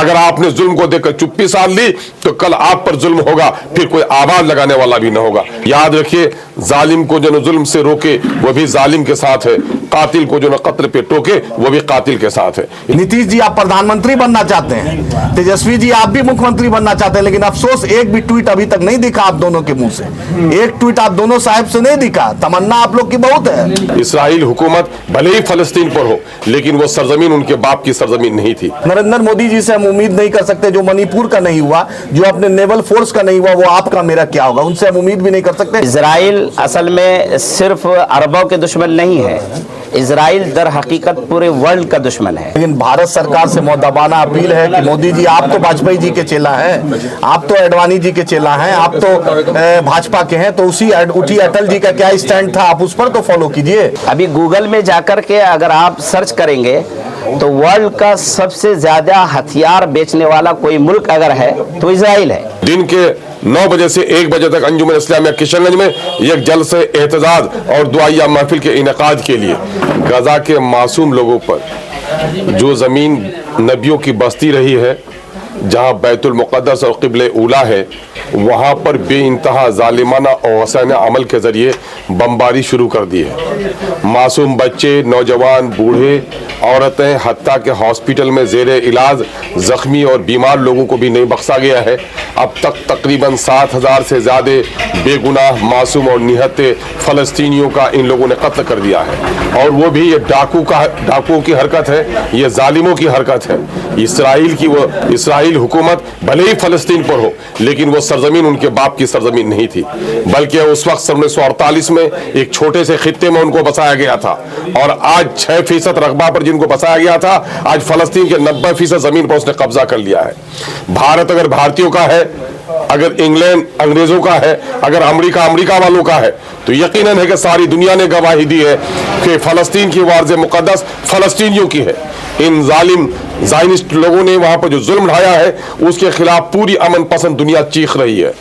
अगर आपने जुल्म को देखकर चुप्पी साध ली तो कल आप पर जुल्म होगा, फिर कोई आवाज लगाने वाला भी न होगा। याद रखिए, जालिम को जो न जुल्म से रोके वो भी जालिम के साथ है, कातिल को जो न कत्ल पे टोके वो भी कातिल के साथ है। नीतीश जी आप प्रधानमंत्री बनना चाहते हैं, तेजस्वी जी आप भी मुख्यमंत्री बनना चाहते हैं, लेकिन अफसोस एक भी ट्वीट अभी तक नहीं दिखा आप दोनों के मुंह से। एक ट्वीट आप दोनों साहब से नहीं दिखा। तमन्ना आप लोग की बहुत है। इसराइल हुकूमत भले ही फलस्तीन पर हो, लेकिन वो सरजमीन उनके बाप की सरजमीन नहीं थी। नरेंद्र मोदी जी से हम उम्मीद नहीं कर सकते, जो मणिपुर का नहीं हुआ, जो अपने नेवल फोर्स का नहीं हुआ, वो आपका मेरा क्या होगा, उनसे हम उम्मीद भी नहीं कर सकते। इजराइल असल में सिर्फ अरबों के दुश्मन नहीं है, इजराइल दर हकीकत पूरे वर्ल्ड का दुश्मन है। लेकिन भारत सरकार से मुद्दाबाना अपील है कि मोदी जी आप तो वाजपेयी जी के चेला हैं, आप तो अडवाणी जी के चेला हैं, आप तो भाजपा के हैं, तो उठी अटल जी का क्या स्टैंड था, आप उस पर तो फॉलो कीजिए। अभी गूगल में जाकर के अगर आप सर्च करेंगे तो वर्ल्ड का सबसे ज्यादा हथियार बेचने वाला कोई मुल्क अगर है तो इजराइल है। दिन के 9 बजे से 1 बजे तक अंजुमन इस्लामिया किशनगंज में एक जलसे एहतजाज और दुआया महफिल के इनेकाद के लिए गजा के मासूम लोगों पर जो जमीन नबियों की बस्ती रही है, जहां बैतुल मुक़द्दस और क़िबले ऊला है, वहां पर बेइंतहा ज़ालिमाना और वसाना अमल के जरिए बमबारी शुरू कर दी है। मासूम बच्चे, नौजवान, बूढ़े, औरतें, हत्ता के हॉस्पिटल में ज़ेरे इलाज ज़ख्मी और बीमार लोगों को भी नहीं बख्शा गया है। अब तक तकरीबन 7,000 से ज़्यादा बेगुनाह मासूम और निहत्ते फ़लस्तीनियों का इन लोगों ने कत्ल कर दिया है। और वो भी ये डाकुओं की हरकत है, ये जालिमों की हरकत है। इसराइल हुकूमत भले ही फ़लस्तीन पर हो, लेकिन वो सरजमीन उनके बाप की सरजमीन नहीं थी, बल्कि उस वक्त 1948 में एक छोटे से खित्ते में उनको बसाया गया था। और आज 6% रकबा पर जिनको बसाया गया था, आज फ़लस्तीन के 90% जमीन पर उसने कब्जा कर लिया है। भारत अगर भारतीयों का है, अगर इंग्लैंड अंग्रेजों का है, अगर अमेरिका वालों का है, तो यकीनन है कि सारी दुनिया ने गवाही दी है कि फ़लस्तीन की वार्ज़ मुक़द्दस फ़लस्तीनियों की है। इन जालिम ज़ायनिस्ट लोगों ने वहां पर जो जुल्म ढाया है, उसके खिलाफ पूरी अमन पसंद दुनिया चीख रही है।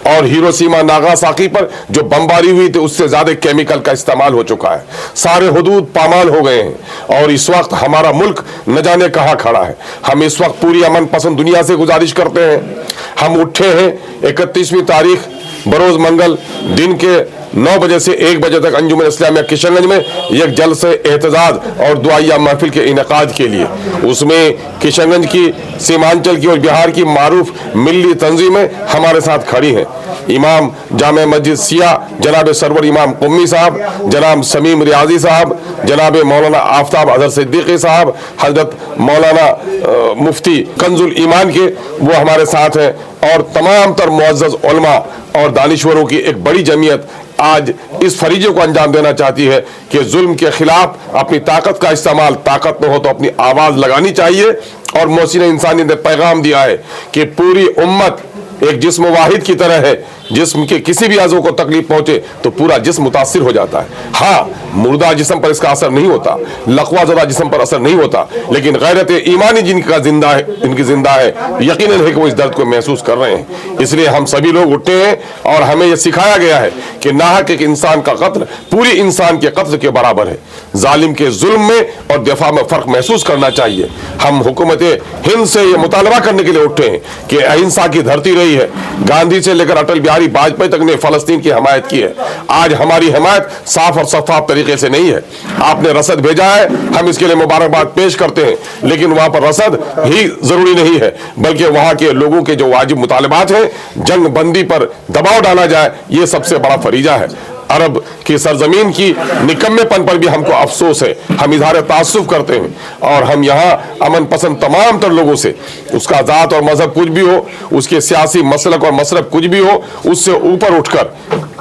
और हिरोशिमा नागासाकी पर जो बमबारी हुई थी, उससे ज्यादा केमिकल का इस्तेमाल हो चुका है। सारे हुदूद पामाल हो गए हैं और इस वक्त हमारा मुल्क न जाने कहां खड़ा है। हम इस वक्त पूरी अमन पसंद दुनिया से गुजारिश करते हैं, हम उठे हैं 31वीं तारीख बरोज मंगल दिन के 9 बजे से 1 बजे तक अंजुमन इस्लामिया किशनगंज में एक जलसे एहतजाज और दुआया महफिल के इनेकाद के लिए। उसमें किशनगंज की, सीमांचल की और बिहार की मारूफ मिल्ली तंजीमें हमारे साथ खड़ी हैं। इमाम जामे मस्जिद सिया जनाब सरवर इमाम कुम्मी साहब, जनाब समीम रियाजी साहब, जनाब मौलाना आफ्ताब अजहर सिद्दीकी साहब, हजरत मौलाना मुफ्ती कंजुल ईमान के वो हमारे साथ हैं, और तमाम तर मुअज़्ज़ज़ उलमा और दानिश्वरों की एक बड़ी जमीयत आज इस फरीजे को अंजाम देना चाहती है कि जुल्म के खिलाफ अपनी ताकत का इस्तेमाल, ताकत न हो तो अपनी आवाज लगानी चाहिए। और मोहसिन इंसानियत ने पैगाम दिया है कि पूरी उम्मत एक जिस्म वाहिद की तरह है, जिस्म के किसी भी अज़ू को तकलीफ पहुंचे तो पूरा जिस्म मुतासिर हो जाता है। हाँ, मुर्दा जिस्म पर इसका असर नहीं होता, लकवाज़दा जिस्म पर असर नहीं होता, लेकिन गैरत ईमानी जिनकी जिंदा है, यकीनन है कि वो इस दर्द को महसूस कर रहे हैं। इसलिए हम सभी लोग उठे हैं और हमें यह सिखाया गया है कि नाहक एक इंसान का कत्ल पूरी इंसान के कत्ल के बराबर है। जालिम के जुल्म में और दिफा में फर्क महसूस करना चाहिए। हम हुकूमत हिंद से ये मुतालबा करने के लिए उठे हैं कि अहिंसा की धरती रही है। गांधी से लेकर अटल बिहारी वाजपेयी तक ने फलस्तीन की हमायत की है। आज हमारी हमायत साफ और शफाफ तरीके से नहीं है। आपने रसद भेजा है, हम इसके लिए मुबारकबाद पेश करते हैं, लेकिन वहां पर रसद ही जरूरी नहीं है, बल्कि वहां के लोगों के जो वाजिब मुतालबात हैं, जंग बंदी पर दबाव डाला जाए, ये सबसे बड़ा फरीजा है। अरब की सरजमीन की निकम्मेपन पर भी हमको अफसोस है। हम इजहार तासुफ करते हैं और हम यहाँ अमन पसंद तमाम तर लोगों से, उसका जात और मजहब कुछ भी हो, उसके सियासी मसलक और मसरब कुछ भी हो, उससे ऊपर उठकर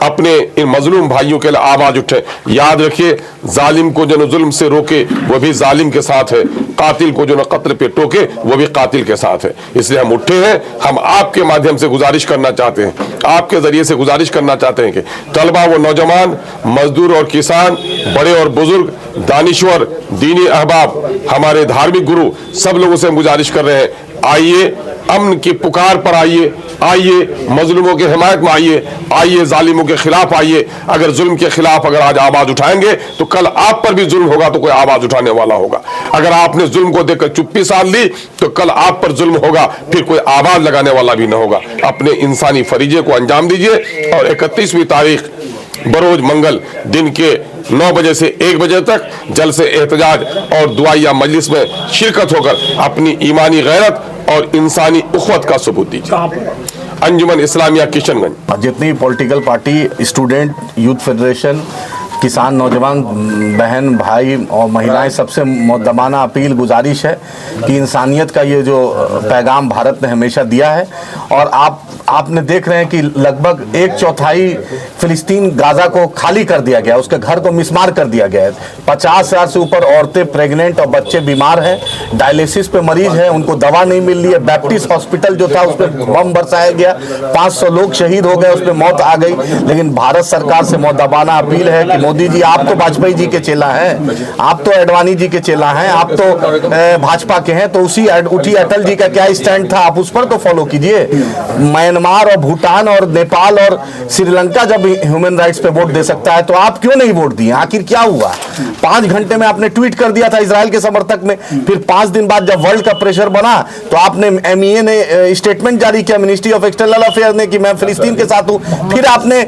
अपने इन मजलूम भाइयों के लिए आवाज उठे। याद रखिए, जालिम को जो न जुल्म से रोके वो भी जालिम के साथ है, कातिल को जो न कत्ल पे टोके वो भी कातिल के साथ है। इसलिए हम उठे हैं, हम आपके माध्यम से गुजारिश करना चाहते हैं, आपके जरिए से गुजारिश करना चाहते हैं कि तलबा व नौजवान, मजदूर और किसान, बड़े और बुजुर्ग, दानिश्वर, दीनी अहबाब, हमारे धार्मिक गुरु, सब लोगों से हम गुजारिश कर रहे हैं, आइए अमन की पुकार पर आइए, आइए मजलूमों के हिमायत में आइए, आइए जालिमों के खिलाफ आइए। अगर जुल्म के खिलाफ अगर आज आवाज उठाएंगे तो कल आप पर भी जुल्म होगा तो कोई आवाज उठाने वाला होगा। अगर आपने जुल्म को देखकर चुप्पी साध ली तो कल आप पर जुल्म होगा, फिर कोई आवाज लगाने वाला भी ना होगा। अपने इंसानी फरीजे को अंजाम दीजिए और 31वीं तारीख बरोज मंगल दिन के 9 बजे से 1 बजे तक जलसे एहतजाज और दुआया मजलिस में शिरकत होकर अपनी ईमानी गैरत और इंसानी उखवत का सबूत दीजिए। अंजुमन इस्लामिया किशनगंज। जितनी political party, student, youth federation, किसान, नौजवान बहन भाई और महिलाएं, सबसे मुद्दबाना अपील गुजारिश है कि इंसानियत का ये जो पैगाम भारत ने हमेशा दिया है, और आपने देख रहे हैं कि लगभग 1/4 फिलिस्तीन गाजा को खाली कर दिया गया, उसके घर को मिसमार कर दिया गया है। 50,000 से ऊपर औरतें प्रेग्नेंट और बच्चे बीमार हैं, डायलिसिस पे मरीज हैं, उनको दवा नहीं मिल रही है। बैप्टिस्ट हॉस्पिटल जो था उस पर बम बरसाया गया, 500 लोग शहीद हो गए, उसमें मौत आ गई। लेकिन भारत सरकार से मुद्दबाना अपील है कि मोदी जी, आप तो वाजपेयी जी के चेला हैं, आप तो एडवाणी जी के चेला हैं, आप तो भाजपा के हैं, तो उठी अटल जी का क्या स्टैंड था, आप उस पर तो फॉलो कीजिए। म्यांमार और भूटान और नेपाल और श्रीलंका जब ह्यूमन राइट्स पे वोट दे सकता है तो आप क्यों नहीं वोट दिए? आखिर क्या हुआ? 5 घंटे में आपने ट्वीट कर दिया था इजराइल के समर्थक में, फिर 5 दिन बाद जब वर्ल्ड का प्रेशर बना तो आपने MEA ने स्टेटमेंट जारी किया, मिनिस्ट्री ऑफ एक्सटर्नल अफेयर ने, कि मैं फिलिस्तीन के साथ हूं। फिर आपने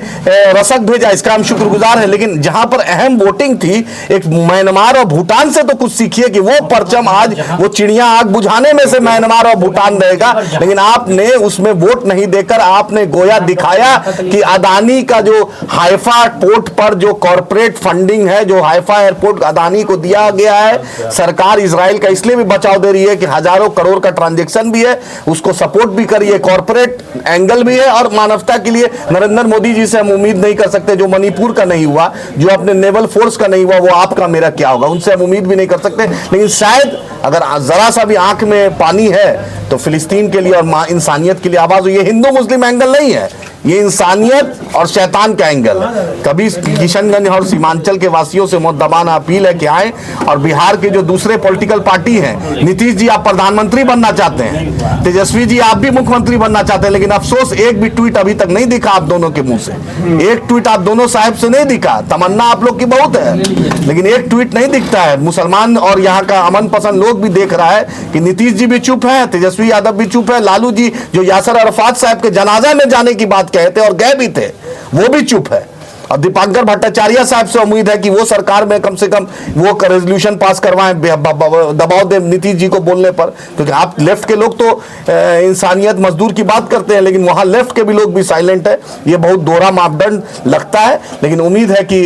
रसक भेजा, इसका हम शुक्रगुजार हैं। लेकिन जहां पर अहम वोटिंग थी, एक म्यांमार और भूटान से तो कुछ सीखिए कि वो परचम आज वो चिड़िया आग बुझाने में से म्यांमार और भूटान रहेगा, लेकिन आपने उसमें वोट नहीं देकर आपने गोया दिखाया कि अदानी का जो हाइफा पोर्ट पर जो कॉर्पोरेट फंडिंग है, जो हाइफा एयरपोर्ट अदानी को दिया गया है, सरकार इजराइल का इसलिए भी बचाव दे रही है कि हजारों करोड़ का ट्रांजैक्शन भी है, उसको सपोर्ट भी करिए, कॉर्पोरेट एंगल भी है, और मानवता के लिए नरेंद्र मोदी जी से हम उम्मीद नहीं कर सकते। जो मणिपुर का नहीं हुआ, जो अपने नेवल फोर्स का नहीं हुआ, वो आपका मेरा क्या होगा, उनसे हम उम्मीद भी नहीं कर सकते। लेकिन शायद अगर जरा सा भी आंख में पानी है तो फिलिस्तीन के लिए और इंसानियत के लिए आवाज हो। ये हिंदू मुस्लिम एंगल नहीं है, ये इंसानियत और शैतान का एंगल है। कभी किशनगंज और सीमांचल के वासियों से मुद्दबाना अपील है कि आए, और बिहार के जो दूसरे पॉलिटिकल पार्टी हैं, नीतीश जी आप प्रधानमंत्री बनना चाहते हैं, तेजस्वी जी आप भी मुख्यमंत्री बनना चाहते हैं, लेकिन अफसोस एक भी ट्वीट अभी तक नहीं दिखा आप दोनों के मुंह से। एक ट्वीट आप दोनों साहब से नहीं दिखा। तमन्ना आप लोग की बहुत है, लेकिन एक ट्वीट नहीं दिखता है। मुसलमान और यहाँ का अमन पसंद लोग भी देख रहा है कि नीतीश जी भी चुप है, तेजस्वी यादव भी चुप है, लालू जी जो यासर अरफात साहब के जनाजा में जाने की बात कहते और गए भी थे, वो भी चुप है। और दीपांकर भट्टाचार्य साहब से उम्मीद है कि वो सरकार में कम से कम वो रेजोल्यूशन पास करवाएं, दबाव दे नीतीश जी को बोलने पर, क्योंकि आप लेफ्ट के लोग तो इंसानियत मजदूर की बात करते हैं, लेकिन वहां लेफ्ट के भी लोग भी साइलेंट है। ये बहुत दोहरा मापदंड लगता है, लेकिन उम्मीद है कि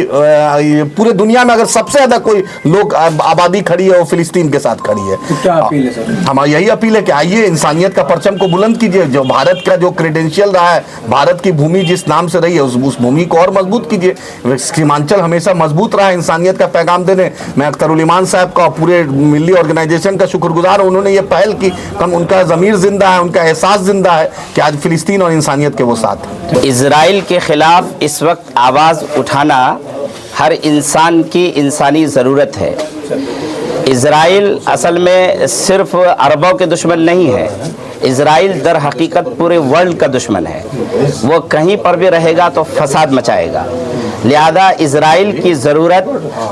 पूरे दुनिया में अगर सबसे ज्यादा कोई लोग आबादी खड़ी है वो फिलिस्तीन के साथ खड़ी है। तो क्या अपील है सर? हमारी यही अपील है कि आइए इंसानियत का परचम को बुलंद कीजिए। जो भारत का जो क्रेडेंशियल रहा है, भारत की भूमि जिस नाम से रही है, उस भूमि को और मजबूत कीजिए। सीमांचल हमेशा मजबूत रहा है इंसानियत का पैगाम देने। मैं अख्तरुल ईमान साहब का पूरे मिली ऑर्गेनाइजेशन का शुक्रगुजार हूं, उन्होंने ये पहल की। कम उनका ज़मीर जिंदा है, उनका एहसास जिंदा है कि आज फिलिस्तीन और इंसानियत के वो साथ हैं। इजराइल के खिलाफ इस वक्त आवाज़ उठाना हर इंसान की इंसानी ज़रूरत है। इजराइल असल में सिर्फ अरबों के दुश्मन नहीं है, इजराइल दर हकीकत पूरे वर्ल्ड का दुश्मन है। वो कहीं पर भी रहेगा तो फसाद मचाएगा। लिहाजा इजराइल की ज़रूरत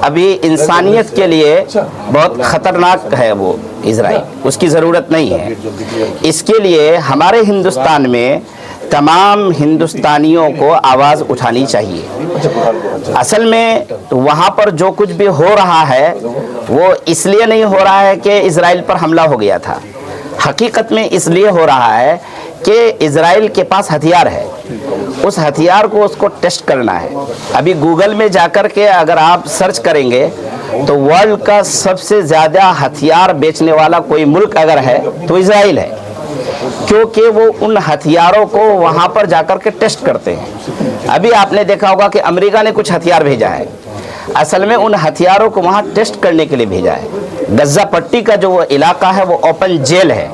अभी इंसानियत के लिए बहुत ख़तरनाक है। वो इजराइल, उसकी ज़रूरत नहीं है। इसके लिए हमारे हिंदुस्तान में तमाम हिंदुस्तानियों को आवाज़ उठानी चाहिए। असल में वहाँ पर जो कुछ भी हो रहा है वो इसलिए नहीं हो रहा है कि इजराइल पर हमला हो गया था। हकीकत में इसलिए हो रहा है कि इजराइल के पास हथियार है, उस हथियार को उसको टेस्ट करना है। अभी गूगल में जाकर के अगर आप सर्च करेंगे तो वर्ल्ड का सबसे ज़्यादा हथियार बेचने वाला कोई मुल्क अगर है तो इजराइल है, क्योंकि वो उन हथियारों को वहाँ पर जाकर के टेस्ट करते हैं। अभी आपने देखा होगा कि अमेरिका ने कुछ हथियार भेजा है, असल में उन हथियारों को वहाँ टेस्ट करने के लिए भेजा है। गज़ा पट्टी का जो वो इलाका है वो ओपन जेल है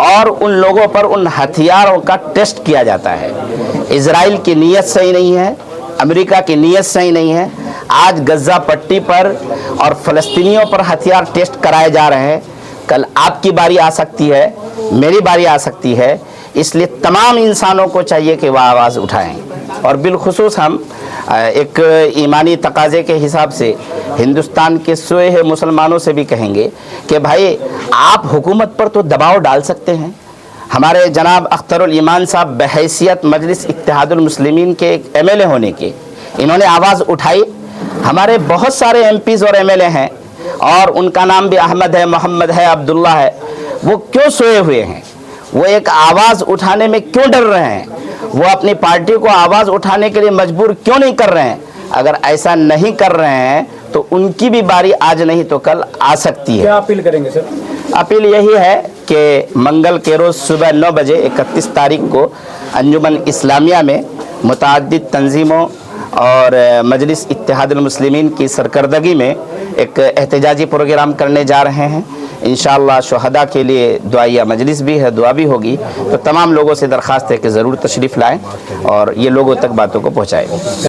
और उन लोगों पर उन हथियारों का टेस्ट किया जाता है। इजराइल की नीयत सही नहीं है, अमेरिका की नीयत सही नहीं है। आज गज़ा पट्टी पर और फ़लस्तीनियों पर हथियार टेस्ट कराए जा रहे हैं। कल आपकी बारी आ सकती है, मेरी बारी आ सकती है इसलिए तमाम इंसानों को चाहिए कि वह आवाज़ उठाएं। और बिलखुसूस हम एक ईमानी तकाज़े के हिसाब से हिंदुस्तान के सोए हुए मुसलमानों से भी कहेंगे कि भाई आप हुकूमत पर तो दबाव डाल सकते हैं। हमारे जनाब अख्तरुल ईमान साहब बहैसियत मजलिस इत्तेहादुल मुस्लिमीन के एक MLA होने के, इन्होंने आवाज़ उठाई। हमारे बहुत सारे MPs और MLA हैं और उनका नाम भी अहमद है, मोहम्मद है, अब्दुल्ला है। वो क्यों सोए हुए हैं? वो एक आवाज़ उठाने में क्यों डर रहे हैं? वो अपनी पार्टी को आवाज़ उठाने के लिए मजबूर क्यों नहीं कर रहे हैं? अगर ऐसा नहीं कर रहे हैं तो उनकी भी बारी आज नहीं तो कल आ सकती है। क्या अपील करेंगे सर? अपील यही है कि मंगल के रोज़ सुबह 9 बजे 31 तारीख को अंजुमन इस्लामिया में मुतअद्दिद तंजीमों और मजलिस इत्तेहादुल मुस्लिमीन की सरकर्दगी में एक एहतजाजी प्रोग्राम करने जा रहे हैं। इंशाअल्लाह शुहदा के लिए दुआया मजलिस भी है, दुआ भी होगी। तो तमाम लोगों से दरख्वास्त है कि ज़रूर तशरीफ़ लाएँ और ये लोगों तक बातों को पहुँचाएँ।